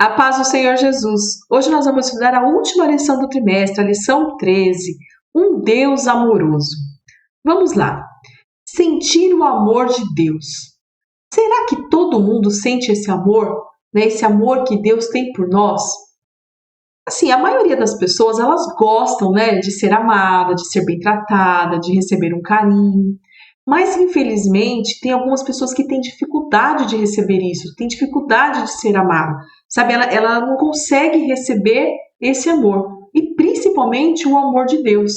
A paz do Senhor Jesus. Hoje nós vamos estudar a última lição do trimestre, a lição 13. Um Deus amoroso. Vamos lá. Sentir o amor de Deus. Será que todo mundo sente esse amor? Né? Esse amor que Deus tem por nós? Assim, a maioria das pessoas, elas gostam, né, de ser amada, de ser bem tratada, de receber um carinho. Mas, infelizmente, tem algumas pessoas que têm dificuldade de receber isso, têm dificuldade de ser amada, sabe? Ela não consegue receber esse amor, e principalmente o amor de Deus.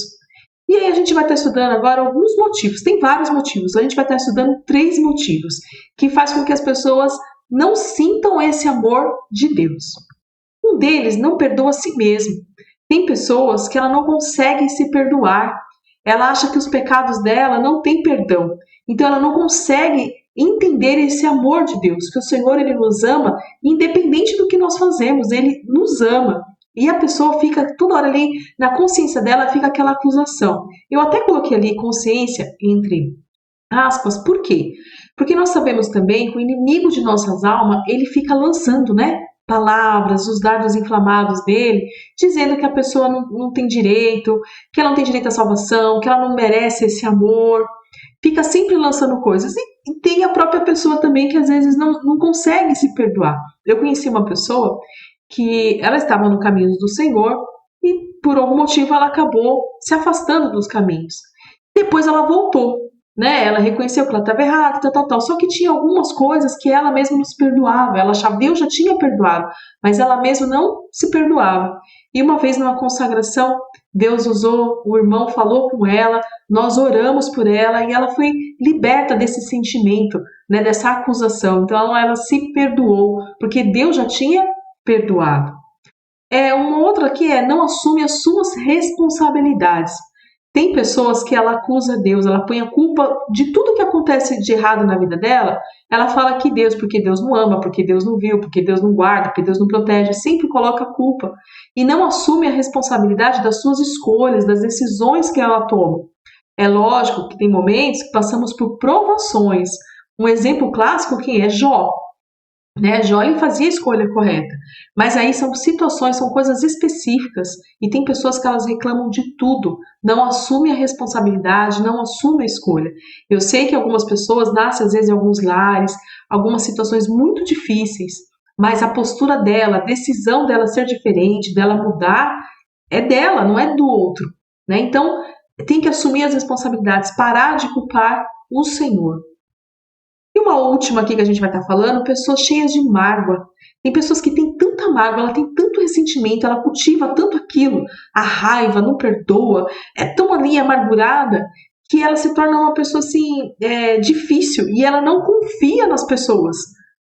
E aí a gente vai estar estudando agora alguns motivos, tem vários motivos, a gente vai estar estudando 3 motivos, que faz com que as pessoas não sintam esse amor de Deus. Um deles não perdoa a si mesmo. Tem pessoas que ela não consegue se perdoar. Ela acha que os pecados dela não têm perdão. Então ela não consegue entender esse amor de Deus, que o Senhor ele nos ama, independente do que nós fazemos, ele nos ama. E a pessoa fica toda hora ali, na consciência dela fica aquela acusação. Eu até coloquei ali consciência entre aspas, por quê? Porque nós sabemos também que o inimigo de nossas almas, ele fica lançando, né? Palavras, os dardos inflamados dele, dizendo que a pessoa não tem direito, que ela não tem direito à salvação, que ela não merece esse amor. Fica sempre lançando coisas. E tem a própria pessoa também que às vezes não consegue se perdoar. Eu conheci uma pessoa que ela estava no caminho do Senhor e por algum motivo ela acabou se afastando dos caminhos. Depois ela voltou, né? Ela reconheceu que ela estava errada, tal. Só que tinha algumas coisas que ela mesma não se perdoava. Ela achava que Deus já tinha perdoado, mas ela mesma não se perdoava. E uma vez numa consagração, Deus usou, o irmão falou com ela, nós oramos por ela e ela foi liberta desse sentimento, né? Dessa acusação. Então ela se perdoou, porque Deus já tinha perdoado. Uma outra aqui não assume as suas responsabilidades. Tem pessoas que ela acusa Deus, ela põe a culpa de tudo que acontece de errado na vida dela, ela fala que Deus, porque Deus não ama, porque Deus não viu, porque Deus não guarda, porque Deus não protege, sempre coloca a culpa e não assume a responsabilidade das suas escolhas, das decisões que ela toma. É lógico que tem momentos que passamos por provações. Um exemplo clássico que é Jó. Né? Jó ele fazia a escolha correta, mas aí são situações, são coisas específicas e tem pessoas que elas reclamam de tudo, não assumem a responsabilidade, não assumem a escolha. Eu sei que algumas pessoas nascem às vezes em alguns lares, algumas situações muito difíceis, mas a postura dela, a decisão dela ser diferente, dela mudar, é dela, não é do outro. Né? Então tem que assumir as responsabilidades, parar de culpar o Senhor. E uma última aqui que a gente vai estar falando, pessoas cheias de mágoa. Tem pessoas que têm tanta mágoa, ela tem tanto ressentimento, ela cultiva tanto aquilo, a raiva, não perdoa, é tão ali amargurada, que ela se torna uma pessoa assim, difícil, e ela não confia nas pessoas,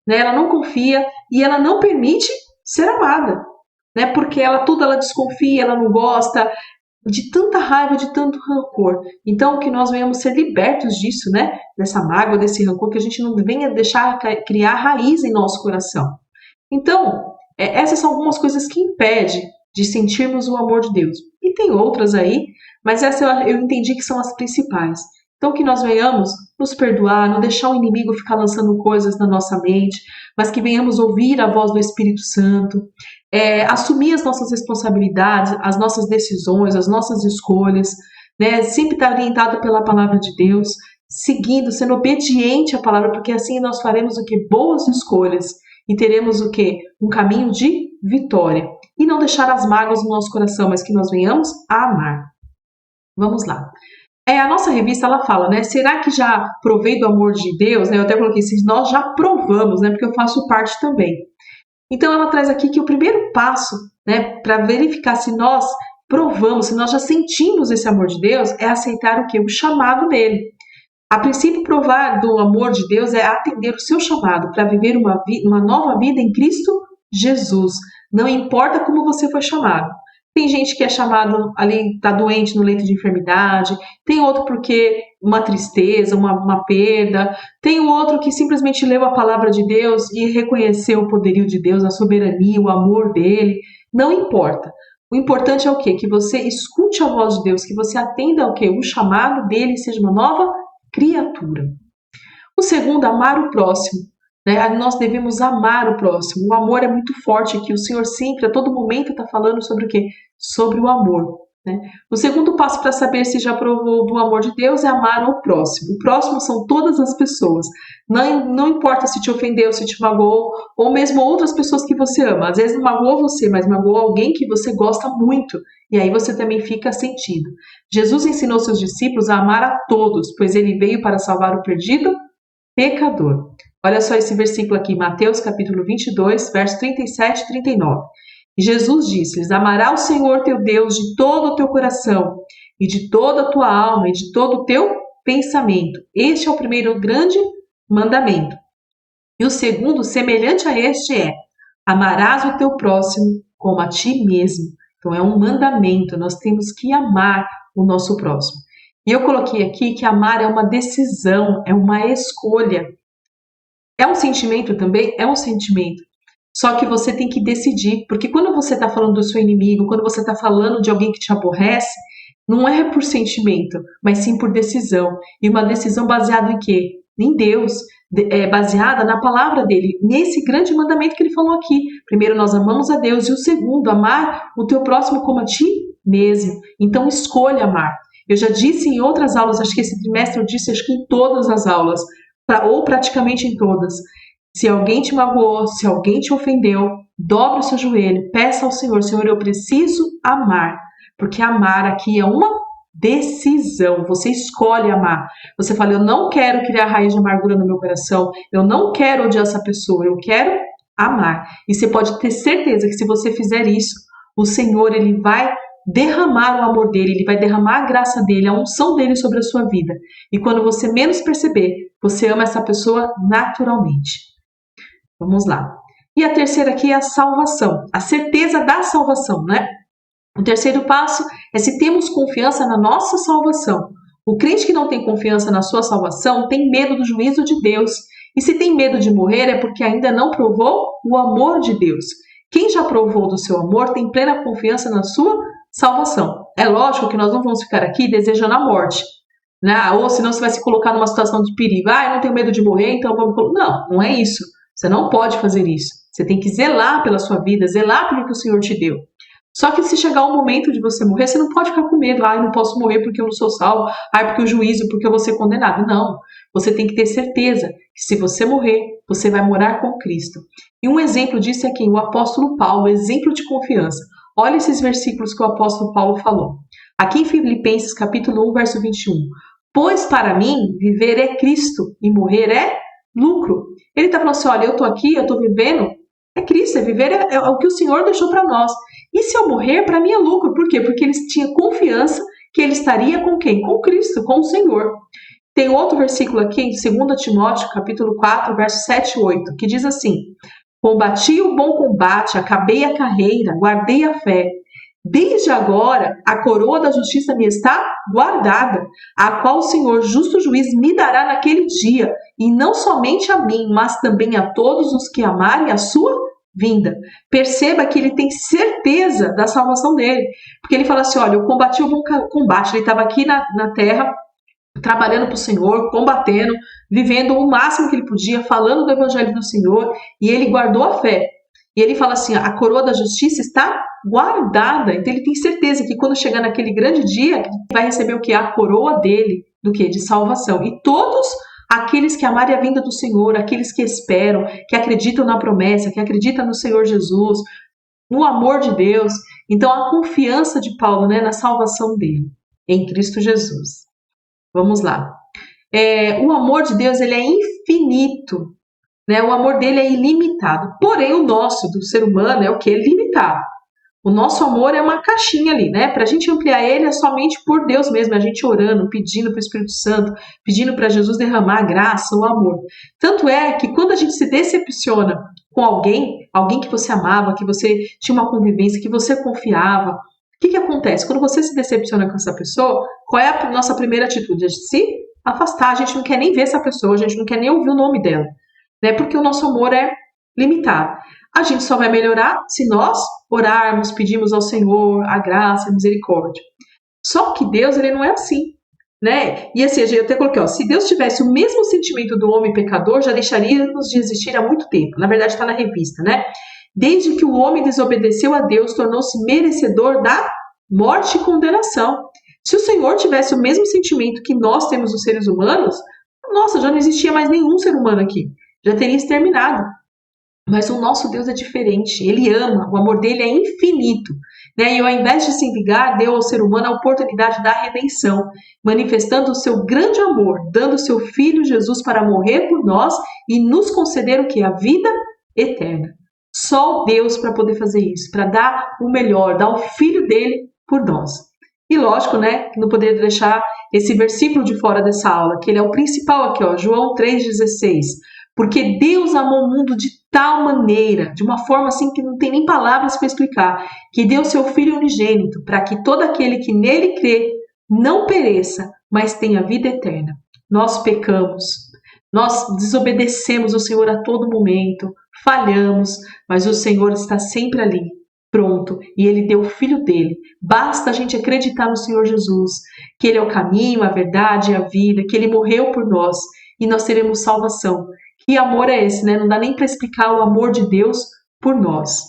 né? Ela não confia e ela não permite ser amada, né? Porque tudo ela desconfia, ela não gosta, de tanta raiva, de tanto rancor. Então, que nós venhamos ser libertos disso, né? Dessa mágoa, desse rancor, que a gente não venha deixar criar raiz em nosso coração. Então, essas são algumas coisas que impedem de sentirmos o amor de Deus. E tem outras aí, mas essa eu entendi que são as principais. Então, que nós venhamos nos perdoar, não deixar o inimigo ficar lançando coisas na nossa mente, mas que venhamos ouvir a voz do Espírito Santo, assumir as nossas responsabilidades, as nossas decisões, as nossas escolhas, né? Sempre estar orientado pela palavra de Deus, seguindo, sendo obediente à palavra, porque assim nós faremos o que? Boas escolhas e teremos o que? Um caminho de vitória. E não deixar as mágoas no nosso coração, mas que nós venhamos a amar. Vamos lá. A nossa revista, ela fala, né? Será que já provei do amor de Deus? Né? Eu até coloquei assim, nós já provamos, né? Porque eu faço parte também. Então ela traz aqui que o primeiro passo, né, para verificar se nós provamos, se nós já sentimos esse amor de Deus, é aceitar o que? O chamado dele. A princípio, provar do amor de Deus é atender o seu chamado para viver uma nova vida em Cristo Jesus. Não importa como você foi chamado. Tem gente que é chamado ali, está doente no leito de enfermidade, tem outro porque uma tristeza, uma perda, tem outro que simplesmente leu a palavra de Deus e reconheceu o poderio de Deus, a soberania, o amor dele. Não importa. O importante é o quê? Que você escute a voz de Deus, que você atenda ao quê? O chamado dele, seja uma nova criatura. O segundo, amar o próximo. né? Nós devemos amar o próximo. O amor é muito forte aqui. O Senhor sempre, a todo momento, está falando sobre o quê? Sobre o amor. Né? O segundo passo para saber se já provou do amor de Deus é amar o próximo. O próximo são todas as pessoas. Não importa se te ofendeu, se te magoou, ou mesmo outras pessoas que você ama. Às vezes não magoou você, mas magoou alguém que você gosta muito. E aí você também fica sentido. Jesus ensinou seus discípulos a amar a todos, pois ele veio para salvar o perdido pecador. Olha só esse versículo aqui, Mateus capítulo 22, versos 37 e 39. E Jesus disse-lhes: amará o Senhor teu Deus de todo o teu coração, e de toda a tua alma, e de todo o teu pensamento. Este é o primeiro grande mandamento. E o segundo, semelhante a este, é: amarás o teu próximo como a ti mesmo. Então é um mandamento, nós temos que amar o nosso próximo. E eu coloquei aqui que amar é uma decisão, é uma escolha. É um sentimento também? É um sentimento. Só que você tem que decidir, porque quando você está falando do seu inimigo, quando você está falando de alguém que te aborrece, não é por sentimento, mas sim por decisão. E uma decisão baseada em quê? Em Deus, baseada na palavra dele, nesse grande mandamento que ele falou aqui. Primeiro, nós amamos a Deus, e o segundo, amar o teu próximo como a ti mesmo. Então, escolha amar. Eu já disse em outras aulas, acho que esse trimestre eu disse, acho que em todas as aulas, ou praticamente em todas. Se alguém te magoou, se alguém te ofendeu, dobre o seu joelho, peça ao Senhor: Senhor, eu preciso amar. Porque amar aqui é uma decisão, você escolhe amar. Você fala: eu não quero criar raiz de amargura no meu coração, eu não quero odiar essa pessoa, eu quero amar. E você pode ter certeza que se você fizer isso, o Senhor, ele vai derramar o amor dele, ele vai derramar a graça dele, a unção dele sobre a sua vida. E quando você menos perceber, você ama essa pessoa naturalmente. Vamos lá. E a terceira aqui é a salvação, a certeza da salvação, né? O terceiro passo é se temos confiança na nossa salvação. O crente que não tem confiança na sua salvação tem medo do juízo de Deus. E se tem medo de morrer é porque ainda não provou o amor de Deus. Quem já provou do seu amor tem plena confiança na sua salvação. É lógico que nós não vamos ficar aqui desejando a morte, né? Ou senão você vai se colocar numa situação de perigo. Eu não tenho medo de morrer, então vamos... Não, não é isso. Você não pode fazer isso. Você tem que zelar pela sua vida, zelar pelo que o Senhor te deu. Só que se chegar o momento de você morrer, você não pode ficar com medo. Eu não posso morrer porque eu não sou salvo. Porque o juízo, porque eu vou ser condenado. Não. Você tem que ter certeza que se você morrer, você vai morar com Cristo. E um exemplo disso é quem? O apóstolo Paulo, exemplo de confiança. Olha esses versículos que o apóstolo Paulo falou. Aqui em Filipenses capítulo 1, verso 21. Pois para mim, viver é Cristo e morrer é lucro. Ele está falando assim: olha, eu estou aqui, eu estou vivendo, é Cristo, viver é o que o Senhor deixou para nós. E se eu morrer, para mim é lucro. Por quê? Porque eles tinham confiança que ele estaria com quem? Com Cristo, com o Senhor. Tem outro versículo aqui em 2 Timóteo, capítulo 4, verso 7 e 8, que diz assim: combati o bom combate, acabei a carreira, guardei a fé. Desde agora, a coroa da justiça me está guardada, a qual o Senhor, justo juiz, me dará naquele dia, e não somente a mim, mas também a todos os que amarem a sua vinda. Perceba que ele tem certeza da salvação dele, porque ele fala assim: olha, eu combati o bom combate. Ele estava aqui na terra, trabalhando para o Senhor, combatendo, vivendo o máximo que ele podia, falando do evangelho do Senhor, e ele guardou a fé. E ele fala assim: a coroa da justiça está guardada. Então ele tem certeza que quando chegar naquele grande dia, ele vai receber o que? A coroa dele, do que? De salvação. E todos aqueles que amarem a vinda do Senhor, aqueles que esperam, que acreditam na promessa, que acreditam no Senhor Jesus, no amor de Deus. Então a confiança de Paulo, né, na salvação dele, em Cristo Jesus. Vamos lá. O amor de Deus, ele é infinito, né? O amor dele é ilimitado. Porém, o nosso, do ser humano, é o que? Limitado. O nosso amor é uma caixinha ali, né? Para a gente ampliar ele é somente por Deus mesmo, a gente orando, pedindo para o Espírito Santo, pedindo para Jesus derramar a graça, o amor. Tanto é que quando a gente se decepciona com alguém que você amava, que você tinha uma convivência, que você confiava, o que acontece? Quando você se decepciona com essa pessoa, qual é a nossa primeira atitude? A gente se afastar, a gente não quer nem ver essa pessoa, a gente não quer nem ouvir o nome dela, né? Porque o nosso amor é limitado. A gente só vai melhorar se nós orarmos, pedirmos ao Senhor a graça, a misericórdia. Só que Deus, ele não é assim. né? E assim, eu até coloquei, ó, se Deus tivesse o mesmo sentimento do homem pecador, já deixaríamos de existir há muito tempo. Na verdade, está na revista, né? Desde que o homem desobedeceu a Deus, tornou-se merecedor da morte e condenação. Se o Senhor tivesse o mesmo sentimento que nós temos os seres humanos, nossa, já não existia mais nenhum ser humano aqui. Já teria exterminado. Mas o nosso Deus é diferente, ele ama, o amor dele é infinito, né? E ao invés de se vingar, deu ao ser humano a oportunidade da redenção, manifestando o seu grande amor, dando o seu Filho Jesus para morrer por nós e nos conceder o que? A vida eterna. Só Deus para poder fazer isso, para dar o melhor, dar o Filho dele por nós. E lógico, né, que não poderia deixar esse versículo de fora dessa aula, que ele é o principal aqui, ó, João 3,16. Porque Deus amou o mundo de tal maneira, de uma forma assim que não tem nem palavras para explicar, que deu seu Filho unigênito, para que todo aquele que nele crê não pereça, mas tenha vida eterna. Nós pecamos, nós desobedecemos o Senhor a todo momento, falhamos, mas o Senhor está sempre ali, pronto, e Ele deu o Filho dele. Basta a gente acreditar no Senhor Jesus, que Ele é o caminho, a verdade e a vida, que Ele morreu por nós, e nós teremos salvação. Que amor é esse, né? Não dá nem para explicar o amor de Deus por nós.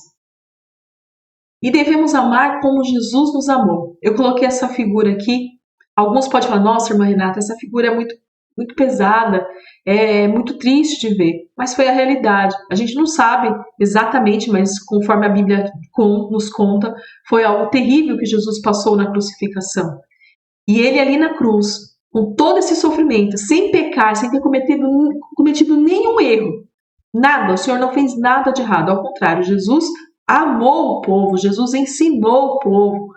E devemos amar como Jesus nos amou. Eu coloquei essa figura aqui. Alguns podem falar, nossa, irmã Renata, essa figura é muito pesada, é muito triste de ver. Mas foi a realidade. A gente não sabe exatamente, mas conforme a Bíblia nos conta, foi algo terrível que Jesus passou na crucificação. E ele ali na cruz, com todo esse sofrimento, sem pecar, sem ter cometido nenhum erro, nada, o Senhor não fez nada de errado, ao contrário, Jesus amou o povo, Jesus ensinou o povo,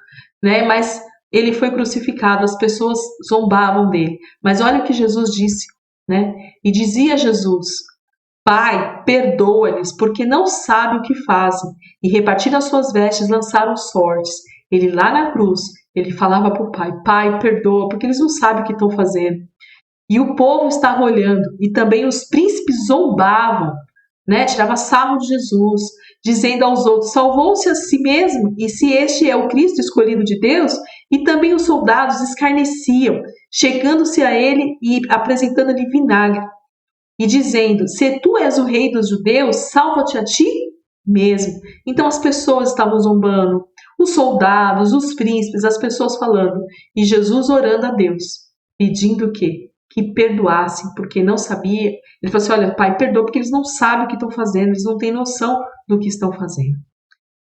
né? Mas ele foi crucificado, as pessoas zombavam dele. Mas olha o que Jesus disse, né? E dizia Jesus: Pai, perdoa-lhes, porque não sabem o que fazem. E repartindo as suas vestes, lançaram sortes. Ele lá na cruz, ele falava para o Pai: Pai, perdoa, porque eles não sabem o que estão fazendo. E o povo estava olhando, e também os príncipes zombavam, né? Tirava sarro de Jesus, dizendo aos outros: salvou-se a si mesmo, e se este é o Cristo escolhido de Deus? E também os soldados escarneciam, chegando-se a ele e apresentando-lhe vinagre, e dizendo: se tu és o rei dos judeus, salva-te a ti mesmo. Então as pessoas estavam zombando, os soldados, os príncipes, as pessoas falando, e Jesus orando a Deus, pedindo o quê? Que perdoassem, porque não sabia. Ele falou assim: olha, Pai, perdoa, porque eles não sabem o que estão fazendo, eles não têm noção do que estão fazendo.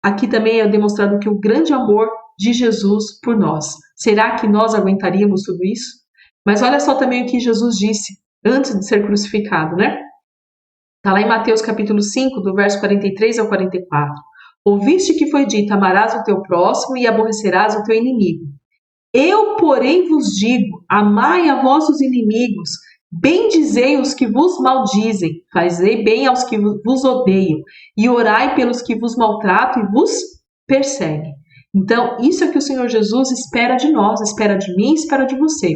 Aqui também é demonstrado que o grande amor de Jesus por nós. Será que nós aguentaríamos tudo isso? Mas olha só também o que Jesus disse antes de ser crucificado, né? Está lá em Mateus capítulo 5, do verso 43 ao 44. Ouviste que foi dito: amarás o teu próximo e aborrecerás o teu inimigo. Eu, porém, vos digo: amai a vossos inimigos, bendizei os que vos maldizem, fazei bem aos que vos odeiam, e orai pelos que vos maltratam e vos perseguem. Então, isso é que o Senhor Jesus espera de nós, espera de mim, espera de você.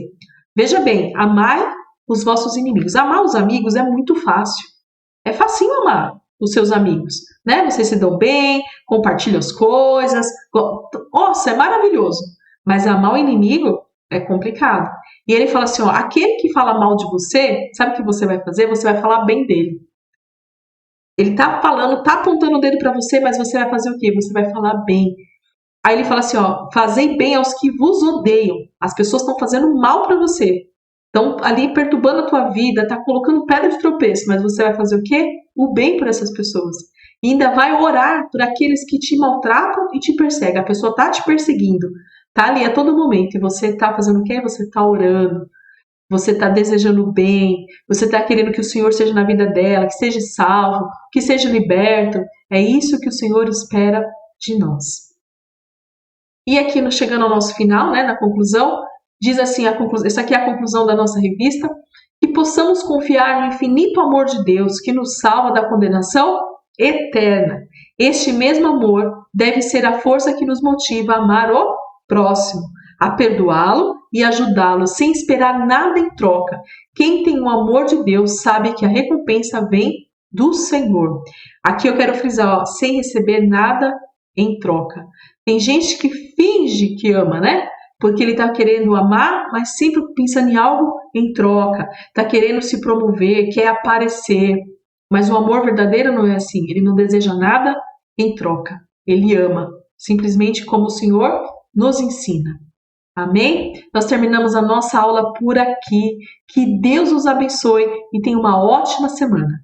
Veja bem, amai os vossos inimigos. Amar os amigos é muito fácil. É facinho amar os seus amigos, né? Vocês se dão bem, compartilham as coisas. Nossa, é maravilhoso. Mas amar o inimigo é complicado. E ele fala assim, ó, aquele que fala mal de você, sabe o que você vai fazer? Você vai falar bem dele. Ele tá falando, tá apontando o dedo para você, mas você vai fazer o quê? Você vai falar bem. Aí ele fala assim, ó, fazei bem aos que vos odeiam. As pessoas estão fazendo mal para você. Estão ali perturbando a tua vida, tá colocando pedra de tropeço, mas você vai fazer o quê? O bem por essas pessoas. E ainda vai orar por aqueles que te maltratam e te perseguem. A pessoa tá te perseguindo, tá ali a todo momento, e você tá fazendo o quê? Você tá orando, você tá desejando o bem, você tá querendo que o Senhor seja na vida dela, que seja salvo, que seja liberto. É isso que o Senhor espera de nós. E aqui, chegando ao nosso final, né, na conclusão, diz assim, essa aqui é a conclusão da nossa revista: que possamos confiar no infinito amor de Deus que nos salva da condenação eterna. Este mesmo amor deve ser a força que nos motiva a amar o próximo, a perdoá-lo e ajudá-lo sem esperar nada em troca. Quem tem o amor de Deus sabe que a recompensa vem do Senhor. Aqui eu quero frisar, ó, sem receber nada em troca. Tem gente que finge que ama, né? porque ele está querendo amar, mas sempre pensando em algo em troca, está querendo se promover, quer aparecer. Mas o amor verdadeiro não é assim, ele não deseja nada em troca, ele ama, simplesmente como o Senhor nos ensina. Amém? Nós terminamos a nossa aula por aqui. Que Deus os abençoe e tenha uma ótima semana.